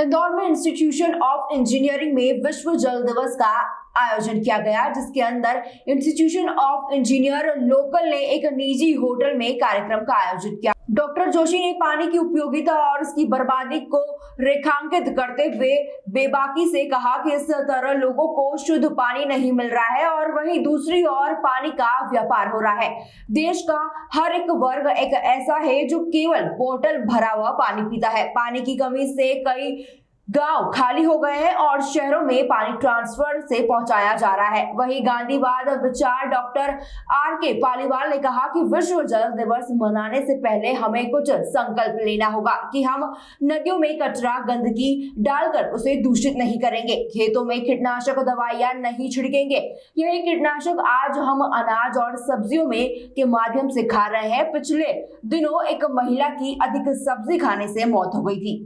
इंदौर में institution of engineering में विश्व जल दिवस का आयोजन किया गया, जिसके अंदर इंस्टीट्यूशन ऑफ इंजीनियर लोकल ने एक निजी होटल में कार्यक्रम का आयोजन किया। डॉक्टर जोशी ने पानी की उपयोगिता और इसकी बर्बादी को रेखांकित करते हुए बेबाकी से कहा कि इस तरह लोगों को शुद्ध पानी नहीं मिल रहा है और वहीं दूसरी ओर पानी का व्यापार हो रहा है। देश का हर एक वर्ग एक ऐसा है जो केवल बोतल भरा हुआ पानी पीता है। पानी की कमी से कई गांव खाली हो गए हैं और शहरों में पानी ट्रांसफर से पहुंचाया जा रहा है। वहीं गांधीवाद विचार डॉक्टर आर.के. पालीवाल ने कहा कि विश्व जल दिवस मनाने से पहले हमें कुछ संकल्प लेना होगा कि हम नदियों में कचरा गंदगी डालकर उसे दूषित नहीं करेंगे, खेतों में कीटनाशक दवाइयां नहीं छिड़केंगे। यही कीटनाशक आज हम अनाज और सब्जियों में के माध्यम से खा रहे हैं। पिछले दिनों एक महिला की अधिक सब्जी खाने से मौत हो गई थी।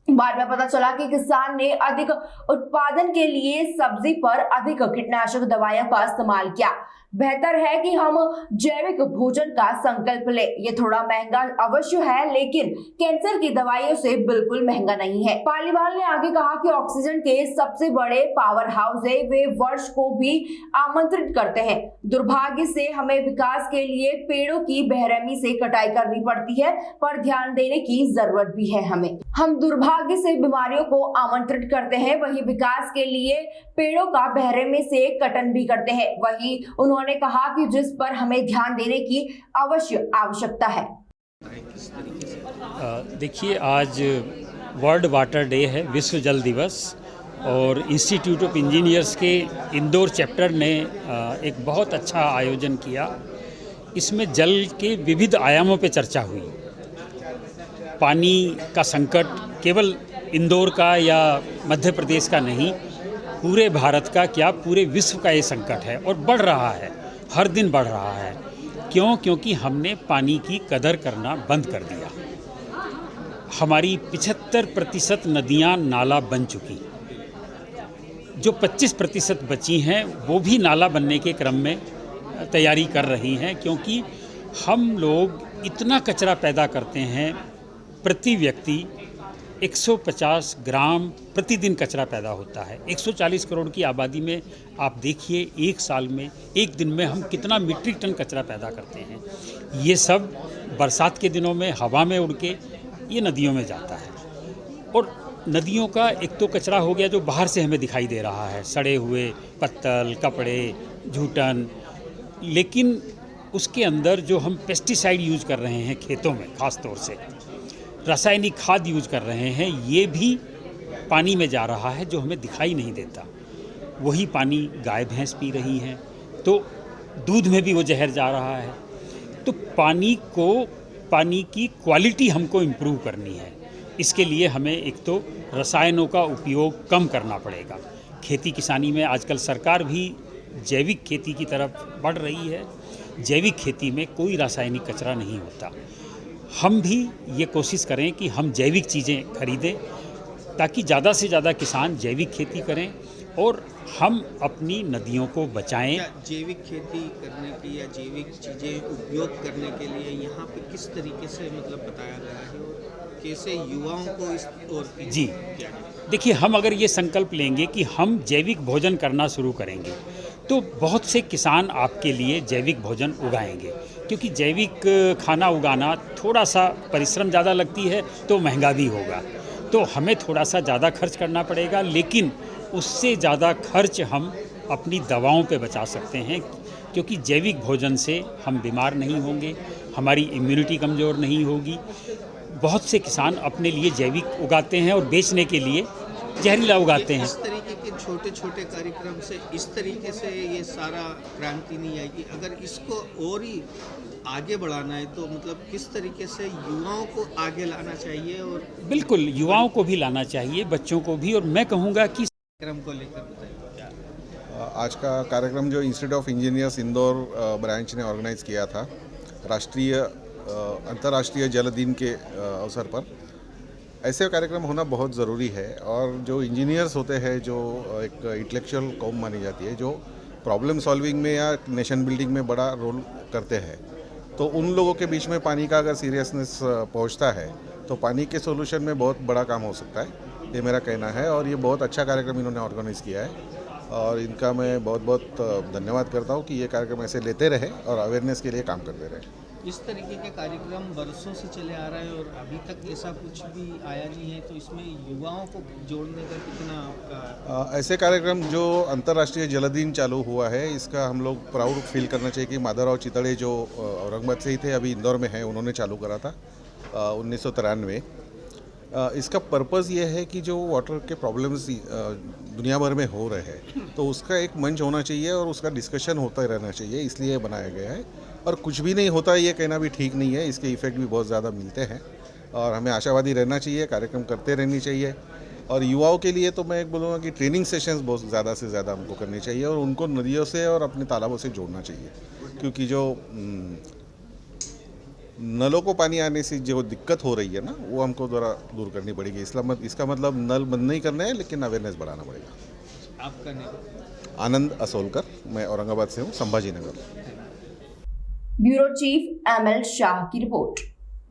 बाद में पता चला कि किसान ने अधिक उत्पादन के लिए सब्जी पर अधिक कीटनाशक दवाइयों का इस्तेमाल किया। बेहतर है कि हम जैविक भोजन का संकल्प ले। ये थोड़ा महंगा अवश्य है, लेकिन कैंसर की दवाइयों से बिल्कुल महंगा नहीं है। पालीवाल ने आगे कहा कि ऑक्सीजन के सबसे बड़े पावर हाउस है, वे वर्ष को भी आमंत्रित करते हैं। दुर्भाग्य से हमें विकास के लिए पेड़ों की बेरहमी से कटाई करनी पड़ती है, पर ध्यान देने की जरूरत भी है। हम दुर्भाग्य से बीमारियों को आमंत्रित करते हैं, वही विकास के लिए पेड़ों का बेरहमी से कटन भी करते हैं। वही उन्होंने कहा कि जिस पर हमें ध्यान देने की आवश्यकता है। देखिए, आज वर्ल्ड वाटर डे है, विश्व जल दिवस, और इंस्टीट्यूट ऑफ इंजीनियर्स के इंदौर चैप्टर ने एक बहुत अच्छा आयोजन किया। इसमें जल के विविध आयामों पर चर्चा हुई। पानी का संकट केवल इंदौर का या मध्य प्रदेश का नहीं, पूरे भारत का क्या पूरे विश्व का ये संकट है और बढ़ रहा है, हर दिन बढ़ रहा है। क्योंकि हमने पानी की कदर करना बंद कर दिया। हमारी 75% नदियाँ नाला बन चुकी, जो 25% बची हैं वो भी नाला बनने के क्रम में तैयारी कर रही हैं, क्योंकि हम लोग इतना कचरा पैदा करते हैं। प्रति व्यक्ति 150 ग्राम प्रतिदिन कचरा पैदा होता है। 140 करोड़ की आबादी में आप देखिए, एक साल में, एक दिन में हम कितना मीट्रिक टन कचरा पैदा करते हैं। ये सब बरसात के दिनों में हवा में उड़ के ये नदियों में जाता है। और नदियों का एक तो कचरा हो गया जो बाहर से हमें दिखाई दे रहा है, सड़े हुए पत्तल, कपड़े, जूठन, लेकिन उसके अंदर जो हम पेस्टिसाइड यूज कर रहे हैं खेतों में, ख़ास तौर से रासायनिक खाद यूज कर रहे हैं, ये भी पानी में जा रहा है जो हमें दिखाई नहीं देता। वही पानी गाय भैंस पी रही हैं, तो दूध में भी वो जहर जा रहा है। तो पानी की क्वालिटी हमको इम्प्रूव करनी है। इसके लिए हमें एक तो रसायनों का उपयोग कम करना पड़ेगा। खेती किसानी में आजकल सरकार भी जैविक खेती की तरफ बढ़ रही है। जैविक खेती में कोई रासायनिक कचरा नहीं होता। हम भी ये कोशिश करें कि हम जैविक चीज़ें खरीदें, ताकि ज़्यादा से ज़्यादा किसान जैविक खेती करें और हम अपनी नदियों को बचाएं। जैविक खेती करने की या जैविक चीज़ें उपयोग करने के लिए यहाँ पे किस तरीके से मतलब बताया गया है और कैसे युवाओं को इस ओर जी देखिए, हम अगर ये संकल्प लेंगे कि हम जैविक भोजन करना शुरू करेंगे, तो बहुत से किसान आपके लिए जैविक भोजन उगाएंगे। क्योंकि जैविक खाना उगाना थोड़ा सा परिश्रम ज़्यादा लगती है, तो महंगा भी होगा, तो हमें थोड़ा सा ज़्यादा खर्च करना पड़ेगा, लेकिन उससे ज़्यादा खर्च हम अपनी दवाओं पे बचा सकते हैं। क्योंकि जैविक भोजन से हम बीमार नहीं होंगे, हमारी इम्यूनिटी कमज़ोर नहीं होगी। बहुत से किसान अपने लिए जैविक उगाते हैं और बेचने के लिए जहरीला उगाते हैं। इस तरीके के छोटे छोटे कार्यक्रम से इस तरीके से ये सारा क्रांति नहीं आएगी। अगर इसको और ही आगे बढ़ाना है तो मतलब किस तरीके से युवाओं को आगे लाना चाहिए? और बिल्कुल, युवाओं को भी लाना चाहिए, बच्चों को भी। और मैं कहूँगा कि कार्यक्रम को लेकर बताइए। आज का कार्यक्रम जो institute of engineers Indore branch ने ऑर्गेनाइज़ किया था, अंतर्राष्ट्रीय जल दिन के अवसर पर, ऐसे कार्यक्रम होना बहुत ज़रूरी है। और जो इंजीनियर्स होते हैं, जो एक इंटेलेक्चुअल कौम मानी जाती है, जो प्रॉब्लम सॉल्विंग में या नेशन बिल्डिंग में बड़ा रोल करते हैं, तो उन लोगों के बीच में पानी का अगर सीरियसनेस पहुंचता है तो पानी के सोल्यूशन में बहुत बड़ा काम हो सकता है। ये मेरा कहना है। और ये बहुत अच्छा कार्यक्रम इन्होंने ऑर्गेनाइज़ किया है और इनका मैं बहुत बहुत धन्यवाद करता हूँ कि ये कार्यक्रम ऐसे लेते रहे और अवेयरनेस के लिए काम करते रहे। इस तरीके के कार्यक्रम बरसों से चले आ रहा है और अभी तक ऐसा कुछ भी आया नहीं है, तो इसमें युवाओं को जोड़ने का कितना आपका ऐसे कार्यक्रम जो अंतर्राष्ट्रीय जल दिन चालू हुआ है, इसका हम लोग प्राउड फील करना चाहिए कि माधवराव चितड़े जो औरंगाबाद से ही थे, अभी इंदौर में हैं, उन्होंने चालू करा था 1993। इसका पर्पज़ ये है कि जो वाटर के प्रॉब्लम्स दुनिया भर में हो रहे हैं, तो उसका एक मंच होना चाहिए और उसका डिस्कशन होता रहना चाहिए, इसलिए बनाया गया है। और कुछ भी नहीं होता ये कहना भी ठीक नहीं है, इसके इफ़ेक्ट भी बहुत ज़्यादा मिलते हैं और हमें आशावादी रहना चाहिए, कार्यक्रम करते रहनी चाहिए। और युवाओं के लिए तो मैं एक बोलूँगा कि ट्रेनिंग सेशंस बहुत ज़्यादा से ज़्यादा हमको करनी चाहिए और उनको नदियों से और अपने तालाबों से जोड़ना चाहिए, क्योंकि जो नलों को पानी आने से जो दिक्कत हो रही है ना, वो हमको ज़रा दूर करनी पड़ेगी। इसका मतलब नल बंद नहीं करना है, लेकिन अवेयरनेस बढ़ाना पड़ेगा। आपका नहीं? आनंद असोलकर, मैं औरंगाबाद से हूँ, Sambhaji Nagar. Bureau chief ML Shah की रिपोर्ट।